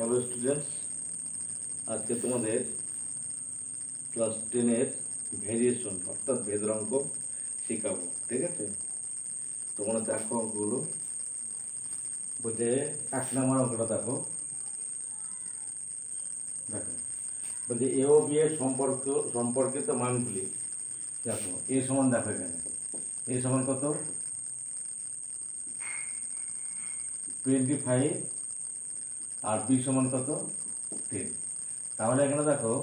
Hello students, আজকে তোমাদের class 10-এর variation অর্থাৎ ভেদ অঙ্ক শেখাবো। ঠিক আছে, তোমরা দেখো অঙ্কগুলো। বলতে 1 নম্বর অঙ্কটা দেখো। বলছে এ ও বি এর সম্পর্কিত মানগুলি দেখো। এ সমান দেখো, এখানে এ সমান কত 25 আর বি সমান কত 10। তাহলে এখানে দেখো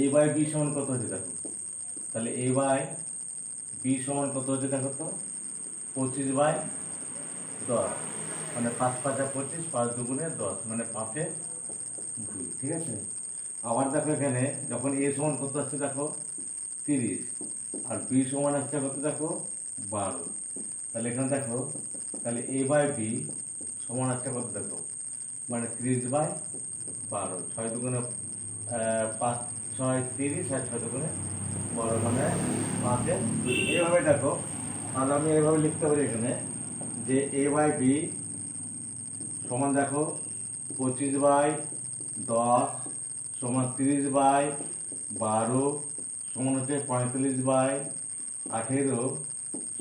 এ বাই বি সমান কত হচ্ছে দেখো। তাহলে এ বাই বি সমান কত হচ্ছে দেখো তো 25/10, মানে 5 5 25, 5 2 10, মানে 5/2। ঠিক আছে, আবার দেখো এখানে যখন এ সমান কত আসছে দেখো 30 আর বি সমান আসছে কত দেখো 12। তাহলে এখানে দেখো, তাহলে এ বাই বি সমান আসছে কত দেখো, মানে 30/12, 6 2 5 6 30 আর 6 2 12, মানে 5/2। এইভাবে দেখো। তাহলে আমি এইভাবে লিখতে পারি এখানে যে এ বাই বি সমান দেখো 25/10 সমান 30/12 সমান হচ্ছে 45/18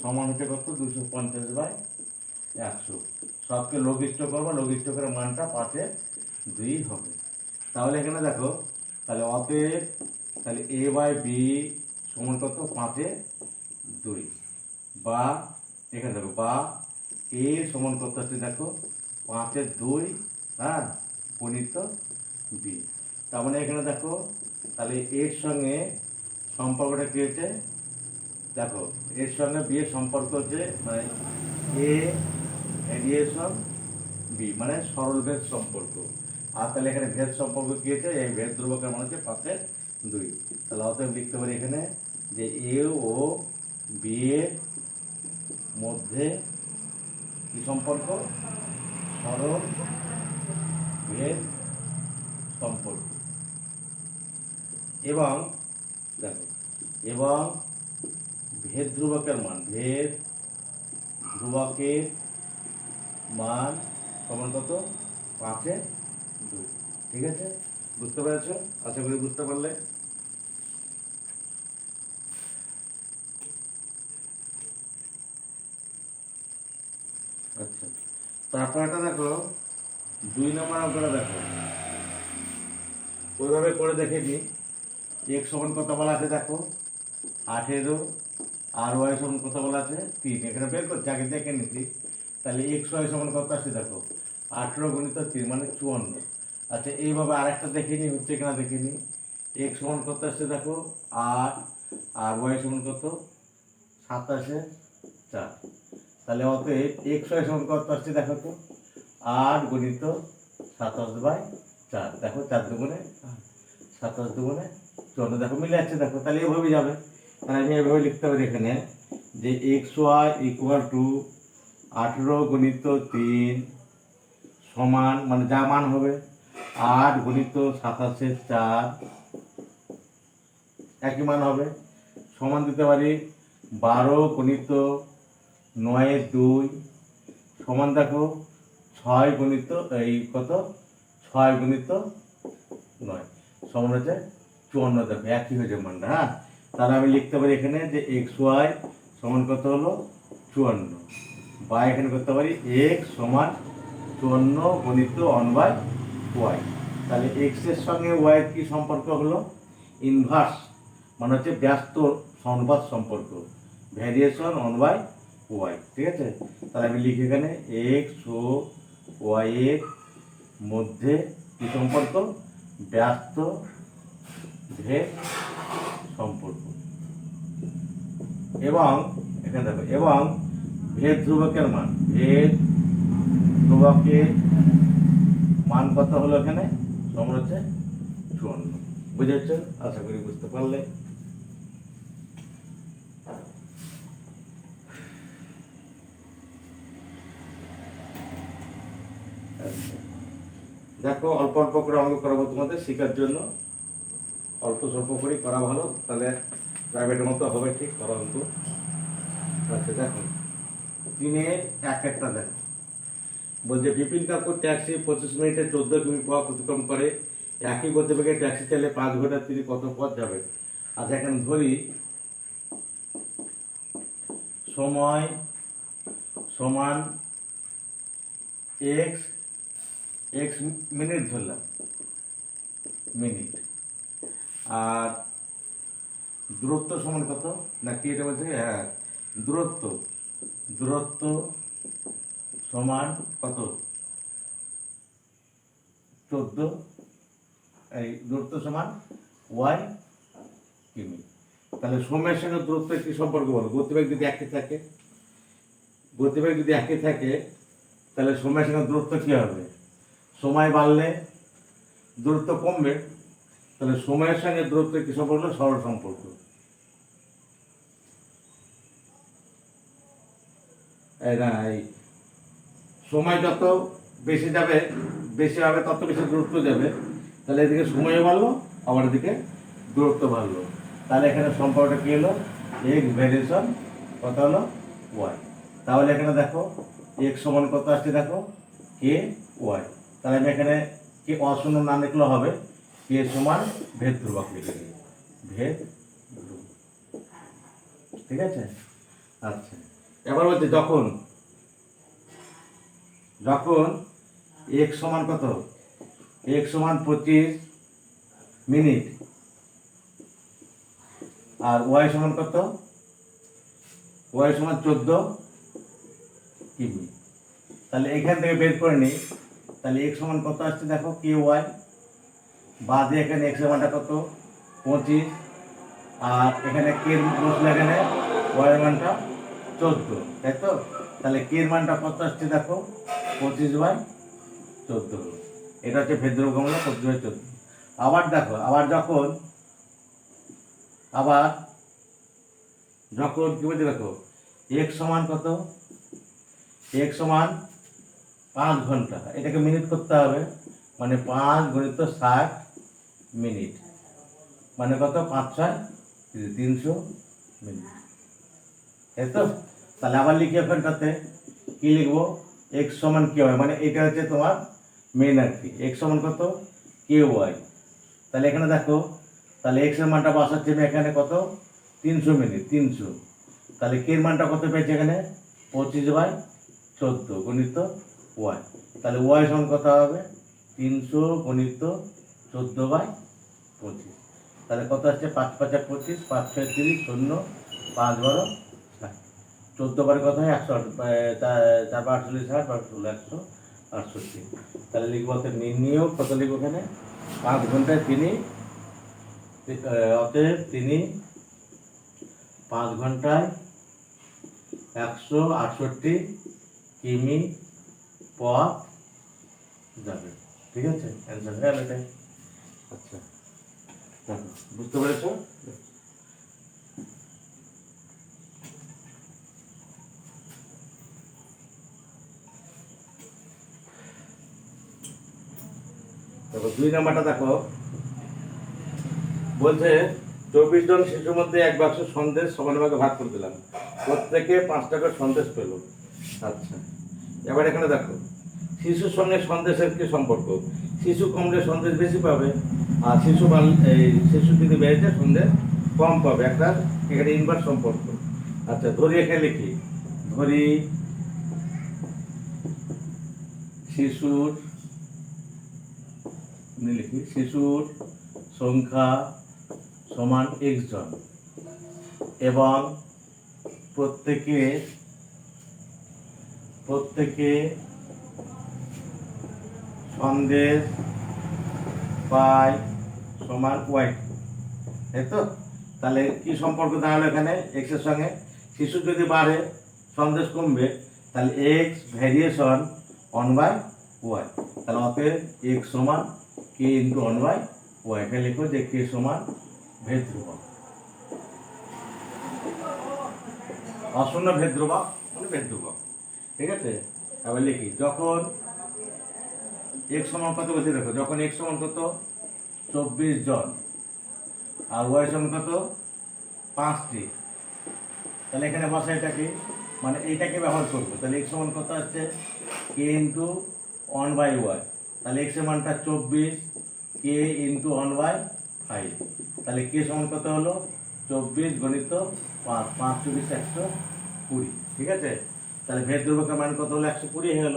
সমান হচ্ছে কত 250/100। সবকে লঘিষ্ঠ করবো, লঘিষ্ঠ করে মানটা 5/2 হবে। তাহলে এখানে দেখো, তাহলে অতএব তাহলে এ বাই বি সমান কত 5/2, বা এখানে দেখো বা এ সমান কত হচ্ছে দেখো 5/2, হ্যাঁ, গণিত বি। তার মানে এখানে দেখো, তাহলে এর সঙ্গে সম্পর্কটা কী হচ্ছে দেখো, এর সঙ্গে বি এর সম্পর্ক হচ্ছে মানে এ ভেরিয়েশন বি, মানে সরল ভেদ সম্পর্ক। আর তাহলে এখানে ভেদ সম্পর্ক কী হচ্ছে, এই ভেদ ধ্রুবকের মান হচ্ছে 5/2। তাহলে অতএব লিখতে পারি এখানে যে এ ও বি এর মধ্যে কি সম্পর্ক, সরল ভেদ সম্পর্ক। এবং দেখো, এবং ভেদ ধ্রুবকের মান সমান কত 5/2। ঠিক আছে, বুঝতে পেরেছো? আশা করি বুঝতে পারলে। আচ্ছা, তারপর একটা দেখো 2 নম্বর অঙ্কটা দেখো। ওইভাবে করে দেখে নি। এক্স সমান কত বলা আছে দেখো 18, আর ওয়াই সমান কত বলা আছে 3। এখানে বের করছি, আগে দেখে নিচ্ছি। তাহলে এক্স ওয়াই সমান কত আসছে দেখো 18 গুণিত 3, মানে 54। আচ্ছা, এইভাবে আরেকটা দেখে নি, হচ্ছে কিনা দেখে নি। এক্স সমান কত আসছে দেখো 8, আর ওয়াই সমান কত 27/4। তাহলে অতএব এক্স ওয়াই সমান কত আসছে দেখো তো 8 গুণিত 27/4। দেখো 4 2 27 2 54, দেখো মিলে যাচ্ছে দেখো। তাহলে এভাবে যাবে। তাহলে আমি এভাবে লিখতে পারি এখানে যে এক্স ওয়াই ইকুয়াল টু 18 গুণিত 3 সমান, মানে যা মান হবে 8 গুণিত 27/4, একই মান হবে, সমান দিতে পারি 12 গুণিত 9/2 সমান দেখো 6 গুণিত এই কত 6 গুণিত 9 সমান হচ্ছে 54। দেখো একই হয়েছে মানটা। হ্যাঁ, তাহলে আমি লিখতে পারি এখানে যে এক্স ওয়াই সমান কত হলো 54, বা এখানে করতে পারি এক্স সমান 54 গুণিত 1/y। তাহলে এক্স এর সঙ্গে ওয়াই এর কি সম্পর্ক হলো, ইনভার্স, মানে হচ্ছে ব্যস্ত সমানুপাত সম্পর্ক, ভ্যারিয়েশন 1/y। ঠিক আছে, তাহলে আমি লিখি এখানে এক্স ও ওয়াই এর মধ্যে কি সম্পর্ক, ব্যস্ত ভেদ সম্পর্ক। এবং এখানে দেখো, এবং ভেদ ধ্রুবকের মান কত হলো এখানে সমান হচ্ছে 54। বুঝেছ? আশা করি বুঝতে পারলে। দেখো, অল্প অল্প করে অঙ্ক করাবো তোমাদের শেখার জন্য। অল্প স্বল্প করে করা ভালো, তাহলে প্রাইভেটের মতো হবে ঠিক করা অঙ্ক। আচ্ছা দেখো, 3-এর 1 একটা দেখো। বলছে বিপিন কাপুর ট্যাক্সি 25 মিনিটে 14 কিমি পথ অতিক্রম করে, একই গতিবেগে ট্যাক্সি চালে 5 ঘন্টা তিনি কত পথ যাবে? আচ্ছা, এখানে ধরি সময় সমান এক্স, এক্স মিনিট ধরলাম, মিনিট, আর দূরত্ব সমান কত, না কি এটা বলছে, হ্যাঁ দূরত্ব, দূরত্ব সমান কত, 14, এই দূরত্ব সমান ওয়াই কিমি। তাহলে সময়ের সঙ্গে দূরত্বের কি সম্পর্ক বলো? গতিবেগ যদি একই থাকে, গতিবেগ যদি একই থাকে তাহলে সময়ের সঙ্গে দূরত্ব কী হবে? সময় বাড়লে দূরত্ব কমবে, তাহলে সময়ের সঙ্গে দূরত্বের কি সম্পর্ক? সরল সম্পর্ক। এই না, এই সময় যত বেশি যাবে, বেশি হবে, তত বেশি দূরত্ব যাবে, তাহলে এদিকে সময়ও বাড়লো, আবার এদিকে দূরত্ব বাড়লো। তাহলে এখানে সম্পর্কটা কী হলো? এক্স ভ্যারিয়েশন কত হলো? ওয়াই। তাহলে এখানে দেখো এক্স সমান কত আসছে, দেখো কে ওয়াই। তাহলে আমি এখানে কে অশূন্য না লিখলে হবে, কে সমান ভেদ ধ্রুবক লিখে দিই, ভেদ ধ্রুবক। ঠিক আছে? আচ্ছা, এবার বলছে যখন যখন এক্স সমান কত, এক্স সমান 25 মিনিট আর ওয়াই সমান কত, ওয়াই সমান 14 কিমি। তাহলে এখান থেকে বের করে নিই, তাহলে এক্স সমান কত আসছে দেখো, কে ওয়াই, বাদে এখানে এক্স এর মানটা কত, 25, আর এখানে কে বসলে এখানে ওয়াই এর মানটা 14, তাই তো? তাহলে কে এর মানটা কত আসছে দেখো, 25/14 হলো। এটা হচ্ছে ভেদ ধ্রুবক হলো 25/14। আবার দেখো, আবার যখন কি বলছে দেখো, এক্স সমান কত, এক্স সমান 5 ঘন্টা, এটাকে মিনিট করতে হবে, মানে 5 × 60 মিনিট, মানে কত, 5×6 300 মিনিট, তাই তো? তাহলে আবার লিখি ওখানটাতে কি লিখবো, এক্স সমান কে ওয়াই, মানে এটা হচ্ছে তোমার মেন আর কি, এক্স সমান কত, কে ওয়াই। তাহলে এখানে দেখো, তাহলে এক্স এর মানটা বসাচ্ছি আমি এখানে কত, 300 মিনিট, 300। তাহলে কে এর মানটা কত পেয়েছে এখানে, 25/14 গণিত ওয়াই। তাহলে ওয়াই সমান কত হবে, 300 × 14/25। তাহলে কত আসছে, 5×5 = 25, 5×6 = 30, 0, 5×12 = 60, 14 বারে কত হয়, 100, 4×48 = 168। তাহলে লিখবো নির্ণীয় কত, লিখবো এখানে 5 ঘন্টায় তিনি, অতএব তিনি 5 ঘন্টায় 168 কিমি পথ যাবে। ঠিক আছে, অ্যান্সার হয়ে গেল এটাই। আচ্ছা, বুঝতে পেরেছ? তারপর 2 নাম্বারটা দেখো, বলছে 24 জন শিশুর মধ্যে এক বাক্স সন্দেশ সমানভাগে ভাগ করে দিলাম, প্রত্যেকে 5 টাকা সন্দেশ পেল। আচ্ছা, এবার এখানে দেখো শিশুর সঙ্গে সন্দেশের কি সম্পর্ক? শিশু কমলে সন্দেশ বেশি পাবে, আর শিশু যদি বেড়েছে সন্দেশ কম পাবে, একটা এখানে ইনভার্স সম্পর্ক। আচ্ছা, ধরি এখানে লিখি, ধরি শিশুর সংখ্যা সমান এক্স জন এবং প্রত্যেকে সন্দেশ পায় সমান ওয়াই, তাই তো? তাহলে কি সম্পর্ক দাঁড়ালো এখানে, এক্স এর সঙ্গে শিশু যদি বাড়ে সন্দেশ কমবে, তাহলে এক্স ভ্যারিয়েশন 1/ওয়াই। তাহলে অতএব এক্স সমান কে × 1/ওয়াই। এখানে লিখো যে কে সমান ভেদ ধ্রুবক, অশূন্য ভেদ ধ্রুবক মানে ভেদ ধ্রুবক। ঠিক আছে, আবার লিখি, যখন এক্স সমান কত বলছে দেখো, যখন এক্স সমান কত 24 জন আর ওয়াই সমান কত 5টি, তাহলে এখানে বসা এটা কি, মানে এইটাকে ব্যবহার করবো। তাহলে এক্স সমান কত আসছে কে ইন্টু 1/y, তাহলে এক্স এর মানটা 24 কে ইন্টু 1/5, তাহলে কে সমান কত হলো 24 গণিত 5, 5 24 120, ঠিক আছে। তাহলে ভেদ ধ্রুবকের মান কত হলো 120 হয়ে গেল।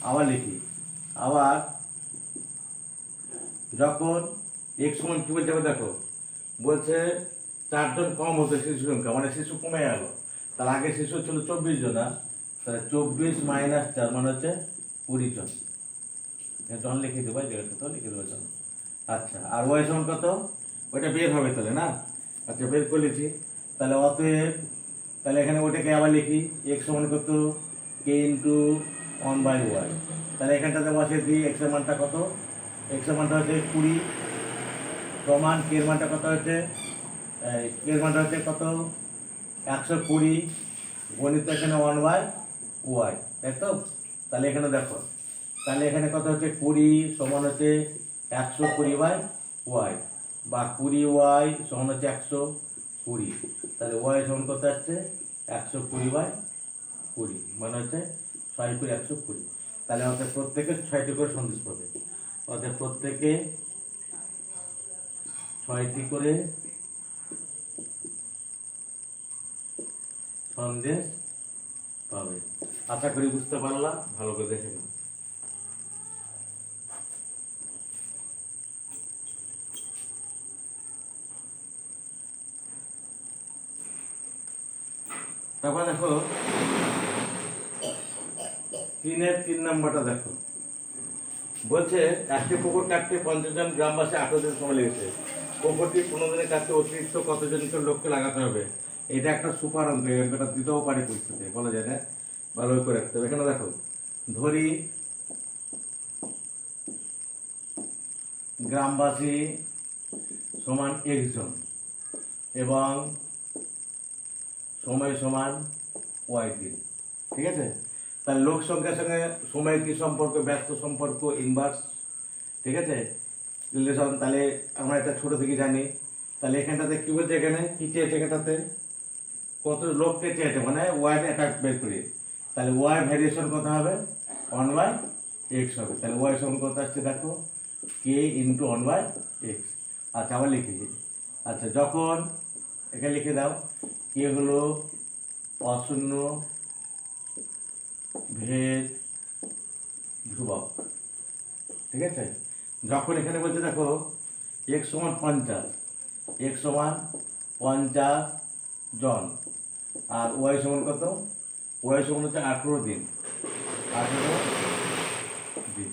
আবার লিখি, আবার যখন এক্স সমান কি বলতে হবে দেখো, বলছে 4 জন কম হতো শিশু সংখ্যা, মানে শিশু কমে গেল। তার আগে শিশু ছিল 24 জন, তাহলে 24 মাইনাস 4 মানে হচ্ছে 20 জন। জন লিখে দেবো, জায়গাটা তো লিখে দেবো জন। আচ্ছা, আর ওয়াই সমান কত, ওইটা বের হবে তাহলে না। আচ্ছা, বের করে লিখি, তাহলে অতএব, তাহলে এখানে ওইটাকে আবার লিখি, এক্স সমান কত কে ইন্টু 1/y, তাহলে এখানটাতে বসিয়ে দিই এক্স এর মানটা কত, এক্স এর মানটা হচ্ছে 20 সমান কে এর মানটা কত হচ্ছে, কে এর মানটা হচ্ছে কত 120 গণিত এখানে 1/y, তাই তো। তাহলে এখানে দেখো, তাহলে এখানে কত হচ্ছে 20 সমান হচ্ছে 120/y, বা 20y সমান হচ্ছে 120, তাহলে y সমান কত আসছে 120/20, মানে হচ্ছে 6 করে 120। তাহলে আমাদের প্রত্যেকে 6টি করে সন্দেশ পাবে, অর্থাৎ প্রত্যেকে 6টি করে সন্দেশ পাবে। আশা করি বুঝতে পারলাম, ভালো করে দেখে নাও। তারপর দেখো 3 নম্বরটা দেখো, বলছে একটি পুকুর কাটতে 50 জন গ্রামবাসী 18 দিন সময় লেগেছে, পুকুরটি 15 দিনে কাটতে অতিরিক্ত কতজনকে লোককে লাগাতে হবে। এটা একটা সুপার অঙ্ক, এই অঙ্কটা দিতেও পারে পরীক্ষাতে, বলা যায় না, ভালো করে রাখতে হবে। এখানে দেখো, ধরি গ্রামবাসী সমান x জন এবং সময় সমান y দিন, ঠিক আছে। তাহলে লোক সংখ্যার সঙ্গে সময়ের কি সম্পর্ক, ব্যস্ত সম্পর্ক, ইনভার্স, ঠিক আছে, রিলেশন। তাহলে আমরা এটা ছোট থেকে জানি। তাহলে এখানটাতে কি বলছে, এখানে কি চেয়েছে, এখানটাতে কত লোককে চেয়েছে, মানে ওয়াই এটা বের করি। তাহলে ওয়াই ভ্যারিয়েশন কত হবে 1/x হবে। তাহলে ওয়াই সমান কত আসছে দেখো, কে ইন্টু 1/x। আচ্ছা, আবার লিখি, আচ্ছা যখন এখানে লিখে দাও, কে হলো অশূন্য ভেদ ধ্রুবক, ঠিক আছে। যখন এখানে বলছে দেখো x সমান 50, x সমান 50 জন, আর y সমান কত, y সমান হচ্ছে 18 দিন, 18 দিন।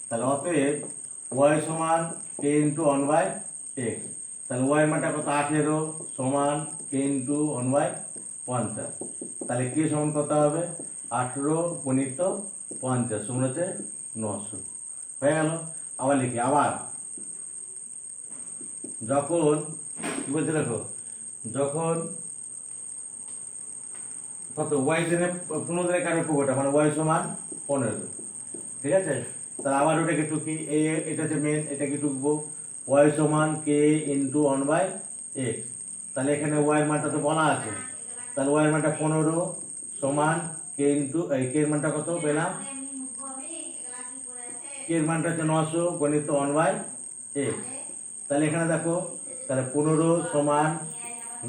তাহলে অতএব y সমান k ইন্টু 1/x, তাহলে y এর মানটা কত 18 সমান k ইন্টু 1/50, তাহলে k সমান কত হবে 18 গুণিত 50 সমান হচ্ছে 900, হয়ে গেল। আবার লিখি, আবার যখন কি বলছে দেখো, যখন কত y দিনে 15 দিনে কাটবে পুকুরটা, মানে y সমান 15, ঠিক আছে। তাহলে আবার ওটাকে টুকি, এই এটা হচ্ছে মেন, এটাকে টুকবো, y সমান k ইন্টু 1/x, তাহলে এখানে y এর মানটা তো বলা আছে, তাহলে y এর মানটা 15 সমান k ইন্টু এই k এর মানটা কত পেলাম, k এর মানটা হচ্ছে 900 গণিত 1/x। তাহলে এখানে দেখো, তাহলে 15 সমান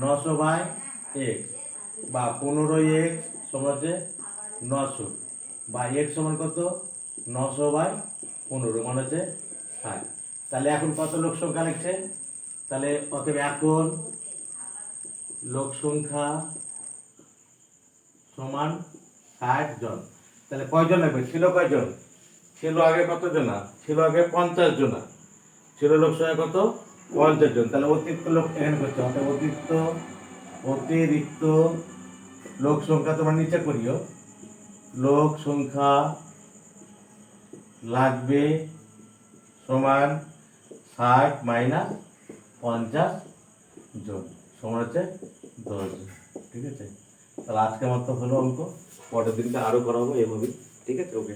900/x, বা 15x সমান হচ্ছে 900, বা x সমান কত 900/15, মানে হচ্ছে 60। তাহলে এখন কত লোক সংখ্যা লিখছে, তাহলে অতএব এখন লোক সংখ্যা সমান 60 জন। তাহলে কয়জন লাগবে, ছিল কয়জন, ছিল আগে কত জনা, ছিল আগে 50 জনা, ছিল লোক সংখ্যা কত 50 জন। তাহলে অতিরিক্ত লোক এখানে করতে হবে, অতিরিক্ত লোক সংখ্যা তোমরা নিচে করিও, লোক সংখ্যা লাগবে সমান 60 মাইনাস 50 জন সমান হচ্ছে 10 জন, ঠিক আছে। তাহলে আজকে মাত্র হলো অঙ্ক, পরের দিনটা আরো করাবো এভাবে, ঠিক আছে, ওকে।